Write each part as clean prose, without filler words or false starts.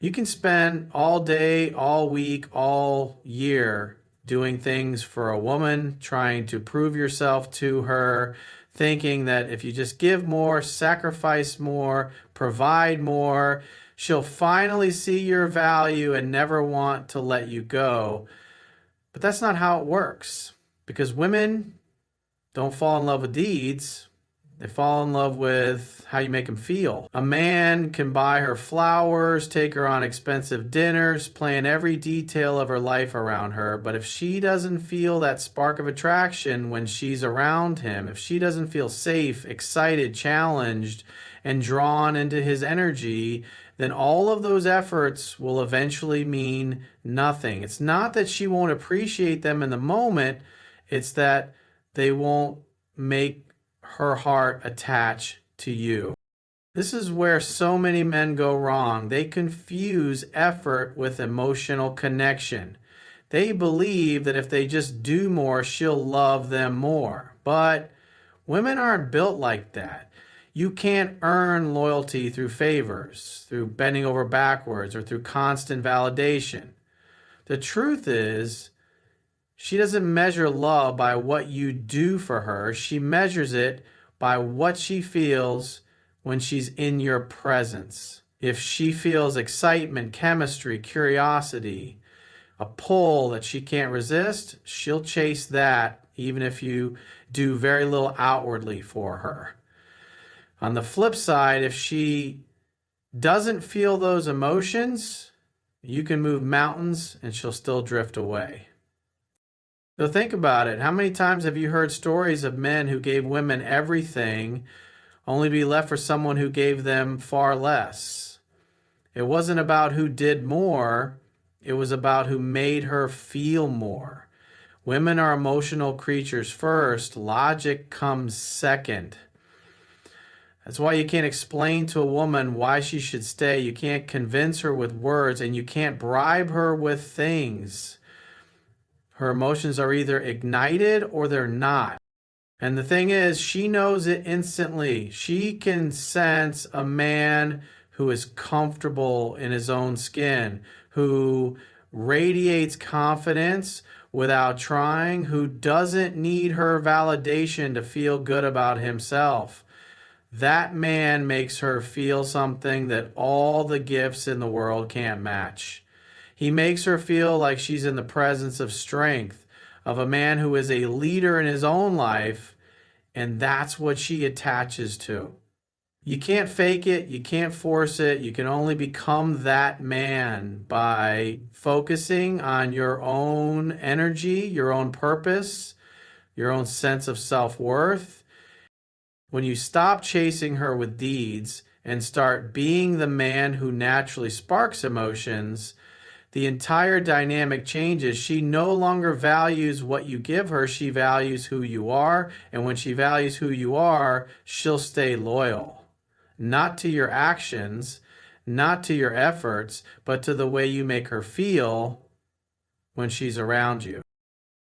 You can spend all day, all week, all year doing things for a woman, trying to prove yourself to her, thinking that if you just give more, sacrifice more, provide more, she'll finally see your value and never want to let you go. But that's not how it works because women don't fall in love with deeds. They fall in love with how you make them feel. A man can buy her flowers, take her on expensive dinners, plan every detail of her life around her. But if she doesn't feel that spark of attraction when she's around him, if she doesn't feel safe, excited, challenged, and drawn into his energy, then all of those efforts will eventually mean nothing. It's not that she won't appreciate them in the moment, it's that they won't make her heart attach to you. This is where so many men go wrong. They confuse effort with emotional connection. They believe that if they just do more, she'll love them more. But women aren't built like that. You can't earn loyalty through favors, through bending over backwards, or through constant validation. The truth is, she doesn't measure love by what you do for her. She measures it by what she feels when she's in your presence. If she feels excitement, chemistry, curiosity, a pull that she can't resist, she'll chase that even if you do very little outwardly for her. On the flip side, if she doesn't feel those emotions, you can move mountains and she'll still drift away. So think about it. How many times have you heard stories of men who gave women everything only to be left for someone who gave them far less? It wasn't about who did more, it was about who made her feel more. Women are emotional creatures first, logic comes second. That's why you can't explain to a woman why she should stay. You can't convince her with words, and you can't bribe her with things. Her emotions are either ignited or they're not. And the thing is, she knows it instantly. She can sense a man who is comfortable in his own skin, who radiates confidence without trying, who doesn't need her validation to feel good about himself. That man makes her feel something that all the gifts in the world can't match. He makes her feel like she's in the presence of strength, of a man who is a leader in his own life, and that's what she attaches to. You can't fake it, you can't force it, you can only become that man by focusing on your own energy, your own purpose, your own sense of self-worth. When you stop chasing her with deeds and start being the man who naturally sparks emotions, the entire dynamic changes. She no longer values what you give her, she values who you are. And when she values who you are, she'll stay loyal. Not to your actions, not to your efforts, but to the way you make her feel when she's around you.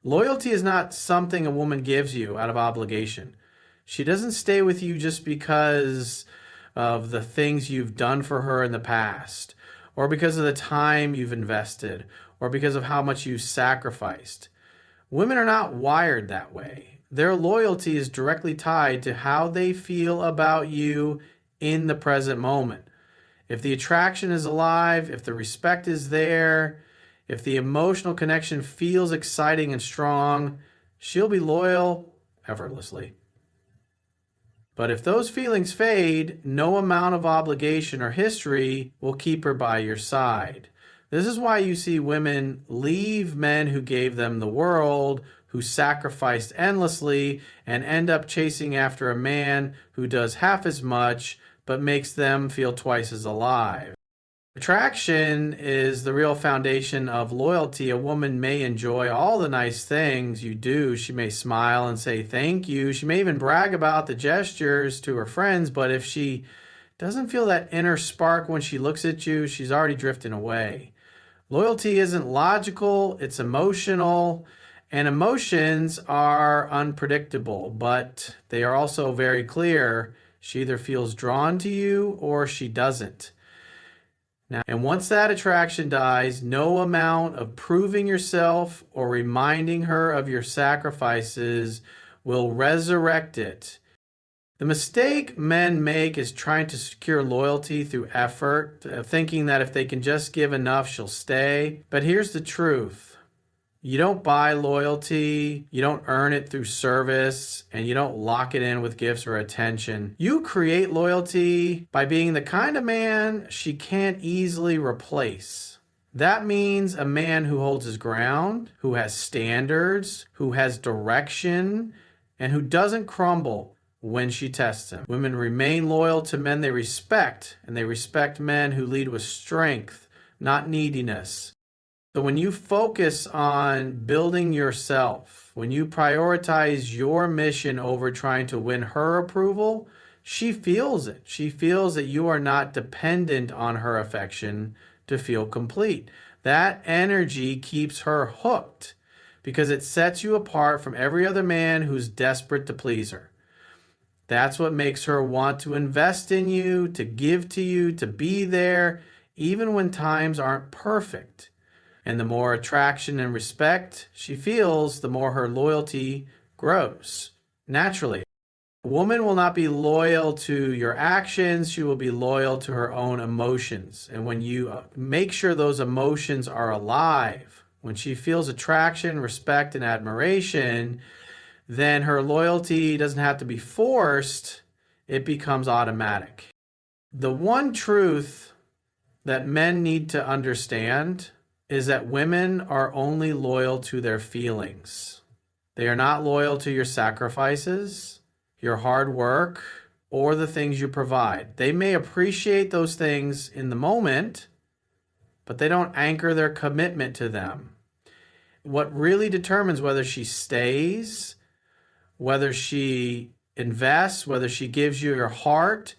Loyalty is not something a woman gives you out of obligation. She doesn't stay with you just because of the things you've done for her in the past, or because of the time you've invested, or because of how much you've sacrificed. Women are not wired that way. Their loyalty is directly tied to how they feel about you in the present moment. If the attraction is alive, if the respect is there, if the emotional connection feels exciting and strong, she'll be loyal effortlessly. But if those feelings fade, no amount of obligation or history will keep her by your side. This is why you see women leave men who gave them the world, who sacrificed endlessly, and end up chasing after a man who does half as much but makes them feel twice as alive. Attraction is the real foundation of loyalty. A woman may enjoy all the nice things you do. She may smile and say thank you. She may even brag about the gestures to her friends, but if she doesn't feel that inner spark when she looks at you, she's already drifting away. Loyalty isn't logical, it's emotional, and emotions are unpredictable, but they are also very clear. She either feels drawn to you or she doesn't. Now, and once that attraction dies, no amount of proving yourself or reminding her of your sacrifices will resurrect it. The mistake men make is trying to secure loyalty through effort, thinking that if they can just give enough, she'll stay. But here's the truth. You don't buy loyalty, you don't earn it through service, and you don't lock it in with gifts or attention. You create loyalty by being the kind of man she can't easily replace. That means a man who holds his ground, who has standards, who has direction, and who doesn't crumble when she tests him. Women remain loyal to men they respect, and they respect men who lead with strength, not neediness. So when you focus on building yourself, when you prioritize your mission over trying to win her approval, she feels it. She feels that you are not dependent on her affection to feel complete. That energy keeps her hooked because it sets you apart from every other man who's desperate to please her. That's what makes her want to invest in you, to give to you, to be there, even when times aren't perfect. And the more attraction and respect she feels, the more her loyalty grows naturally. A woman will not be loyal to your actions, she will be loyal to her own emotions. And when you make sure those emotions are alive, when she feels attraction, respect, and admiration, then her loyalty doesn't have to be forced, it becomes automatic. The one truth that men need to understand is that women are only loyal to their feelings. They are not loyal to your sacrifices, your hard work, or the things you provide. They may appreciate those things in the moment, but they don't anchor their commitment to them. What really determines whether she stays, whether she invests, whether she gives you your heart,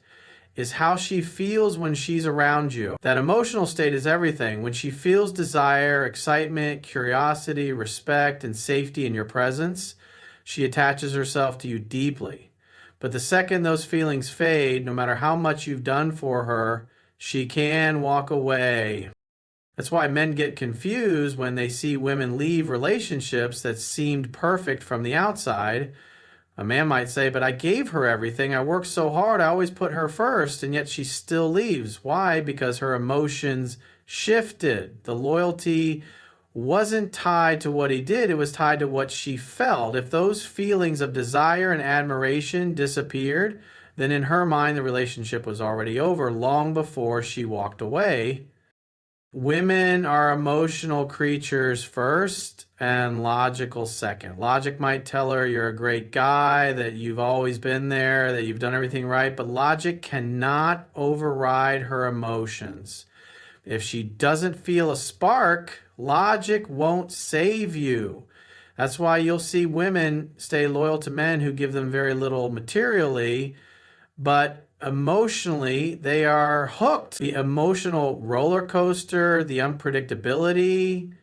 is how she feels when she's around you. That emotional state is everything. When she feels desire, excitement, curiosity, respect, and safety in your presence, she attaches herself to you deeply. But the second those feelings fade, no matter how much you've done for her, she can walk away. That's why men get confused when they see women leave relationships that seemed perfect from the outside. A man might say, but I gave her everything. I worked so hard. I always put her first, and yet she still leaves. Why? Because her emotions shifted. The loyalty wasn't tied to what he did. It was tied to what she felt. If those feelings of desire and admiration disappeared, then in her mind, the relationship was already over long before she walked away. Women are emotional creatures first and logical second. Logic might tell her you're a great guy, that you've always been there, that you've done everything right, but logic cannot override her emotions. If she doesn't feel a spark, logic won't save you. That's why you'll see women stay loyal to men who give them very little materially, but emotionally, they are hooked. The emotional roller coaster, the unpredictability,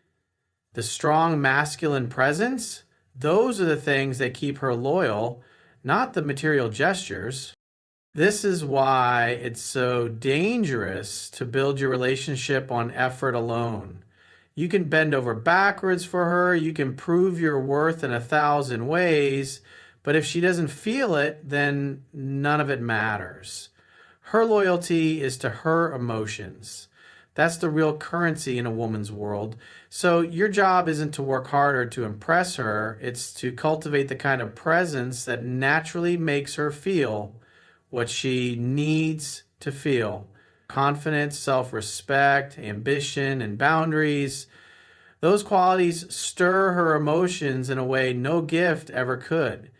the strong masculine presence, those are the things that keep her loyal, not the material gestures. This is why it's so dangerous to build your relationship on effort alone. You can bend over backwards for her, you can prove your worth in 1,000 ways, but if she doesn't feel it, then none of it matters. Her loyalty is to her emotions. That's the real currency in a woman's world. So your job isn't to work harder to impress her. It's to cultivate the kind of presence that naturally makes her feel what she needs to feel. Confidence, self-respect, ambition, and boundaries. Those qualities stir her emotions in a way no gift ever could.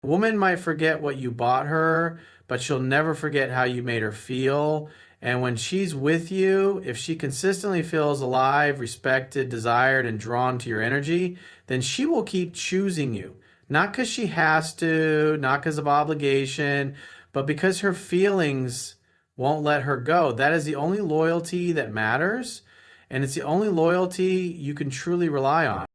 A woman might forget what you bought her, but she'll never forget how you made her feel. And when she's with you, if she consistently feels alive, respected, desired, and drawn to your energy, then she will keep choosing you. Not because she has to, not because of obligation, but because her feelings won't let her go. That is the only loyalty that matters, and it's the only loyalty you can truly rely on.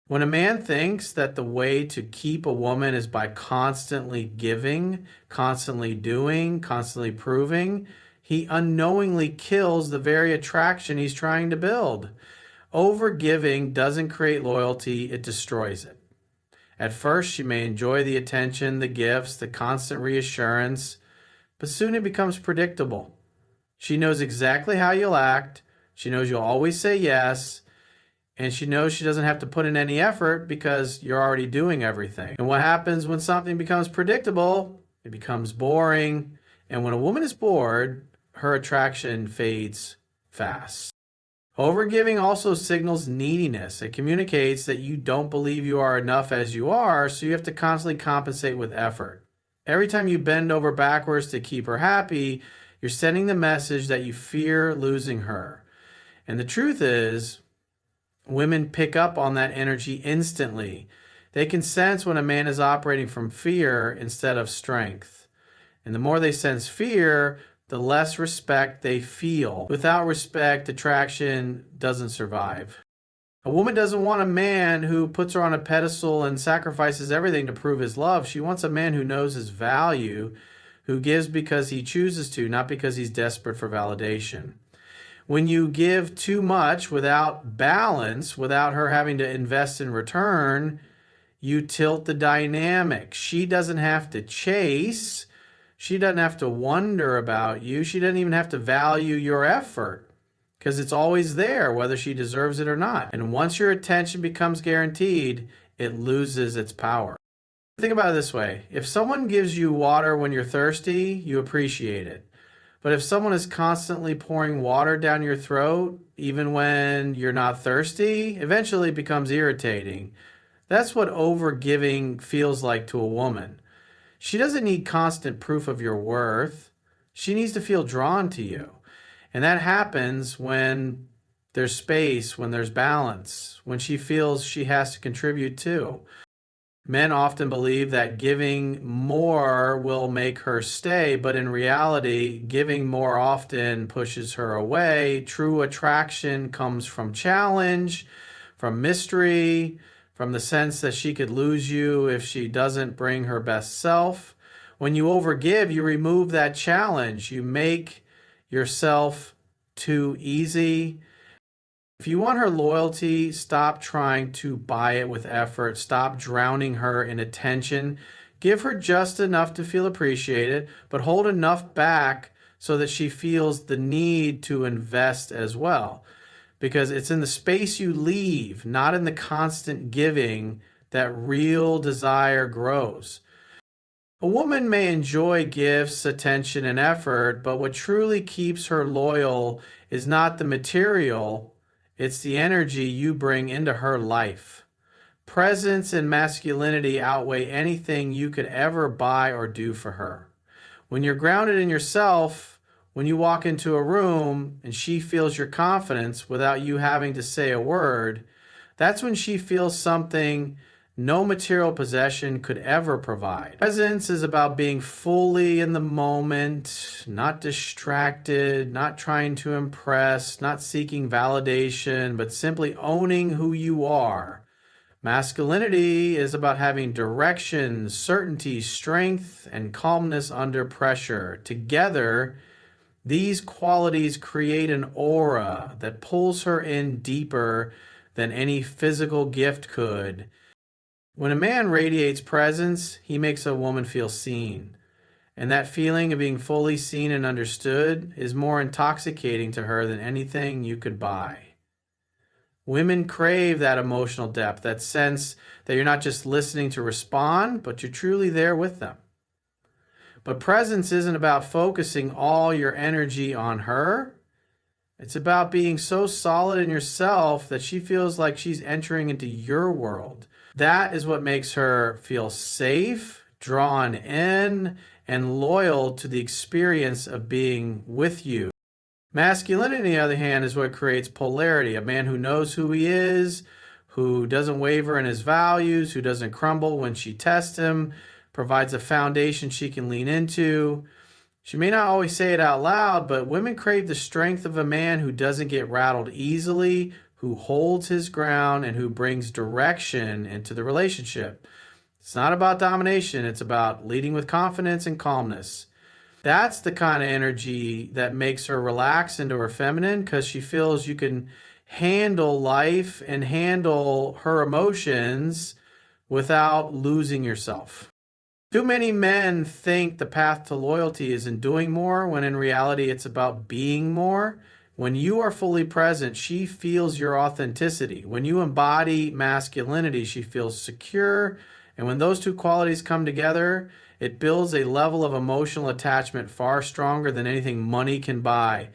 When a man thinks that the way to keep a woman is by constantly giving, constantly doing, constantly proving, he unknowingly kills the very attraction he's trying to build. Overgiving doesn't create loyalty, it destroys it. At first, she may enjoy the attention, the gifts, the constant reassurance, but soon it becomes predictable. She knows exactly how you'll act, she knows you'll always say yes, and she knows she doesn't have to put in any effort because you're already doing everything. And what happens when something becomes predictable? It becomes boring. And when a woman is bored, her attraction fades fast. Overgiving also signals neediness. It communicates that you don't believe you are enough as you are, so you have to constantly compensate with effort. Every time you bend over backwards to keep her happy, you're sending the message that you fear losing her. And the truth is, women pick up on that energy instantly. They can sense when a man is operating from fear instead of strength. And the more they sense fear, the less respect they feel. Without respect, attraction doesn't survive. A woman doesn't want a man who puts her on a pedestal and sacrifices everything to prove his love. She wants a man who knows his value, who gives because he chooses to, not because he's desperate for validation. When you give too much without balance, without her having to invest in return, you tilt the dynamic. She doesn't have to chase. She doesn't have to wonder about you. She doesn't even have to value your effort because it's always there, whether she deserves it or not. And once your attention becomes guaranteed, it loses its power. Think about it this way. If someone gives you water when you're thirsty, you appreciate it. But if someone is constantly pouring water down your throat, even when you're not thirsty, eventually it becomes irritating. That's what overgiving feels like to a woman. She doesn't need constant proof of your worth. She needs to feel drawn to you. And that happens when there's space, when there's balance, when she feels she has to contribute too. Men often believe that giving more will make her stay, but in reality, giving more often pushes her away. True attraction comes from challenge, from mystery, from the sense that she could lose you if she doesn't bring her best self. When you overgive, you remove that challenge. You make yourself too easy. If you want her loyalty, stop trying to buy it with effort. Stop drowning her in attention. Give her just enough to feel appreciated, but hold enough back so that she feels the need to invest as well. Because it's in the space you leave, not in the constant giving, that real desire grows. A woman may enjoy gifts, attention, and effort, but what truly keeps her loyal is not the material. It's the energy you bring into her life. Presence and masculinity outweigh anything you could ever buy or do for her. When you're grounded in yourself, when you walk into a room and she feels your confidence without you having to say a word, that's when she feels something no material possession could ever provide. Presence is about being fully in the moment, not distracted, not trying to impress, not seeking validation, but simply owning who you are. Masculinity is about having direction, certainty, strength, and calmness under pressure. Together, these qualities create an aura that pulls her in deeper than any physical gift could. When a man radiates presence, he makes a woman feel seen. And that feeling of being fully seen and understood is more intoxicating to her than anything you could buy. Women crave that emotional depth, that sense that you're not just listening to respond, but you're truly there with them. But presence isn't about focusing all your energy on her. It's about being so solid in yourself that she feels like she's entering into your world. That is what makes her feel safe, drawn in, and loyal to the experience of being with you. Masculinity, on the other hand, is what creates polarity. A man who knows who he is, who doesn't waver in his values, who doesn't crumble when she tests him, provides a foundation she can lean into. She may not always say it out loud, but women crave the strength of a man who doesn't get rattled easily, who holds his ground, and who brings direction into the relationship. It's not about domination. It's about leading with confidence and calmness. That's the kind of energy that makes her relax into her feminine because she feels you can handle life and handle her emotions without losing yourself. Too many men think the path to loyalty is in doing more, when in reality it's about being more. When you are fully present, she feels your authenticity. When you embody masculinity, she feels secure. And when those two qualities come together, it builds a level of emotional attachment far stronger than anything money can buy.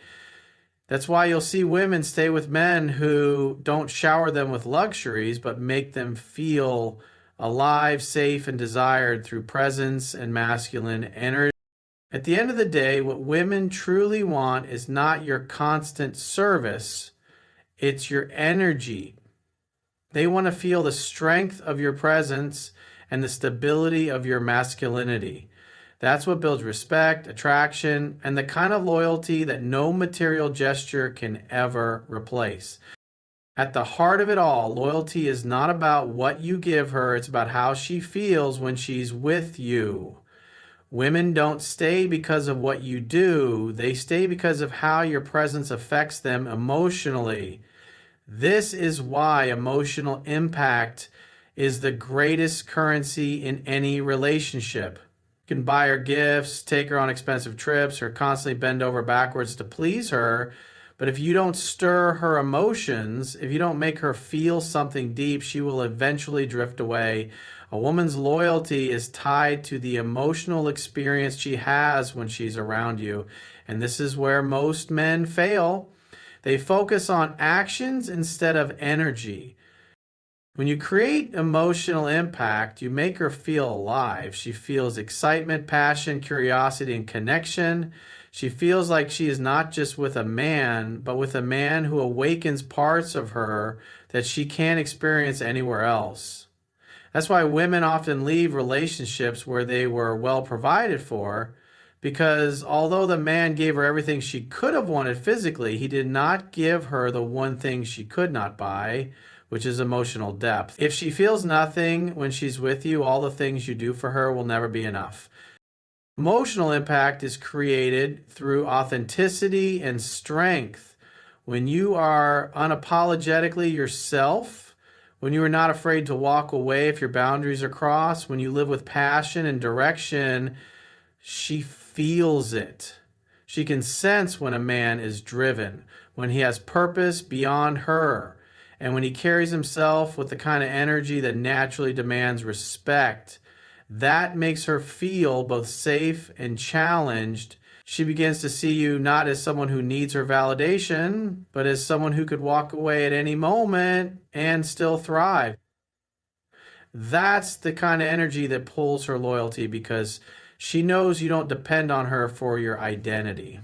That's why you'll see women stay with men who don't shower them with luxuries, but make them feel alive, safe, and desired through presence and masculine energy. At the end of the day, what women truly want is not your constant service, it's your energy. They want to feel the strength of your presence and the stability of your masculinity. That's what builds respect, attraction, and the kind of loyalty that no material gesture can ever replace. At the heart of it all, loyalty is not about what you give her, it's about how she feels when she's with you. Women don't stay because of what you do, they stay because of how your presence affects them emotionally. This is why emotional impact is the greatest currency in any relationship. You can buy her gifts, take her on expensive trips, or constantly bend over backwards to please her. But if you don't stir her emotions, if you don't make her feel something deep, she will eventually drift away. A woman's loyalty is tied to the emotional experience she has when she's around you. And this is where most men fail. They focus on actions instead of energy. When you create emotional impact, you make her feel alive. She feels excitement, passion, curiosity, and connection. She feels like she is not just with a man, but with a man who awakens parts of her that she can't experience anywhere else. That's why women often leave relationships where they were well provided for, because although the man gave her everything she could have wanted physically, he did not give her the one thing she could not buy, which is emotional depth. If she feels nothing when she's with you, all the things you do for her will never be enough. Emotional impact is created through authenticity and strength. When you are unapologetically yourself, when you are not afraid to walk away if your boundaries are crossed, when you live with passion and direction, she feels it. She can sense when a man is driven, when he has purpose beyond her, and when he carries himself with the kind of energy that naturally demands respect. That makes her feel both safe and challenged. She begins to see you not as someone who needs her validation, but as someone who could walk away at any moment and still thrive. That's the kind of energy that pulls her loyalty, because she knows you don't depend on her for your identity.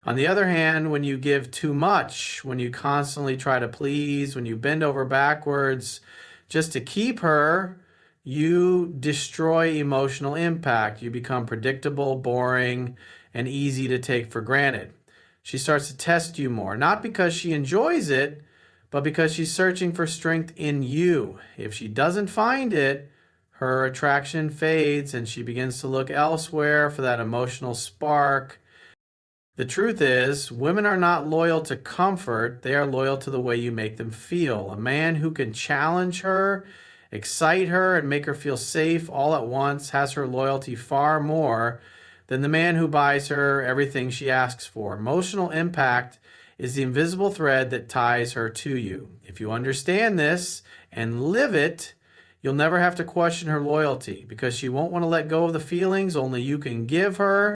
On the other hand, when you give too much, when you constantly try to please, when you bend over backwards just to keep her, you destroy emotional impact. You become predictable, boring, and easy to take for granted. She starts to test you more, not because she enjoys it, but because she's searching for strength in you. If she doesn't find it, her attraction fades and she begins to look elsewhere for that emotional spark. The truth is, women are not loyal to comfort, they are loyal to the way you make them feel. A man who can challenge her, excite her, and make her feel safe all at once has her loyalty far more than the man who buys her everything she asks for. Emotional impact is the invisible thread that ties her to you. If you understand this and live it, you'll never have to question her loyalty, because she won't want to let go of the feelings only you can give her.